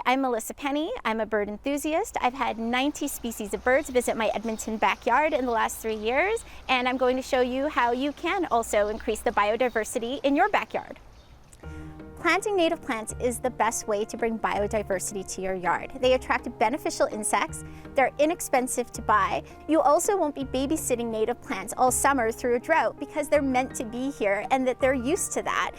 I'm Melissa Penney. I'm a bird enthusiast. I've had 90 species of birds visit my Edmonton backyard in the last 3 years, and I'm going to show you how you can also increase the biodiversity in your backyard. Planting native plants is the best way to bring biodiversity to your yard. They attract beneficial insects, they're inexpensive to buy. You also won't be babysitting native plants all summer through a drought because they're meant to be here and that they're used to that.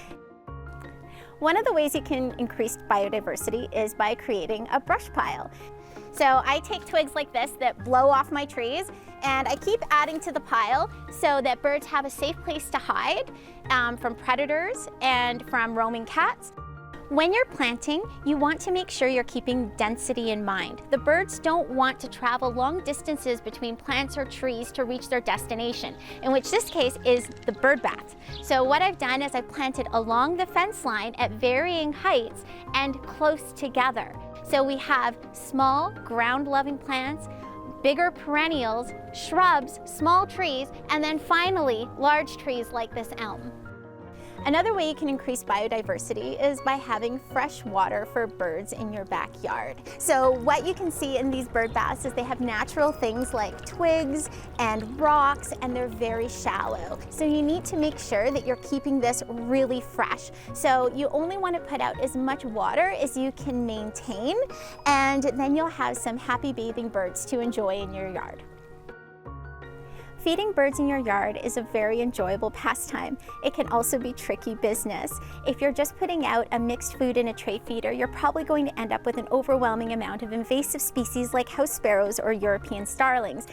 One of the ways you can increase biodiversity is by creating a brush pile. So I take twigs like this that blow off my trees, and I keep adding to the pile so that birds have a safe place to hide from predators and from roaming cats. When you're planting, you want to make sure you're keeping density in mind. The birds don't want to travel long distances between plants or trees to reach their destination, in which this case is the bird bath. So what I've done is I've planted along the fence line at varying heights and close together. So we have small ground-loving plants, bigger perennials, shrubs, small trees, and then finally large trees like this elm. Another way you can increase biodiversity is by having fresh water for birds in your backyard. So what you can see in these bird baths is they have natural things like twigs and rocks, and they're very shallow. So you need to make sure that you're keeping this really fresh. So you only want to put out as much water as you can maintain, and then you'll have some happy bathing birds to enjoy in your yard. Feeding birds in your yard is a very enjoyable pastime. It can also be tricky business. If you're just putting out a mixed food in a tray feeder, you're probably going to end up with an overwhelming amount of invasive species like house sparrows or European starlings.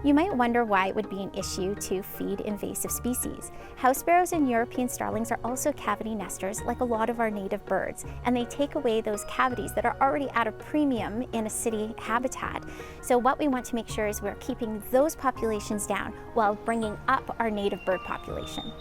You might wonder why it would be an issue to feed invasive species. House sparrows and European starlings are also cavity nesters like a lot of our native birds, and they take away those cavities that are already at a premium in a city habitat. So what we want to make sure is we're keeping those populations down while bringing up our native bird population.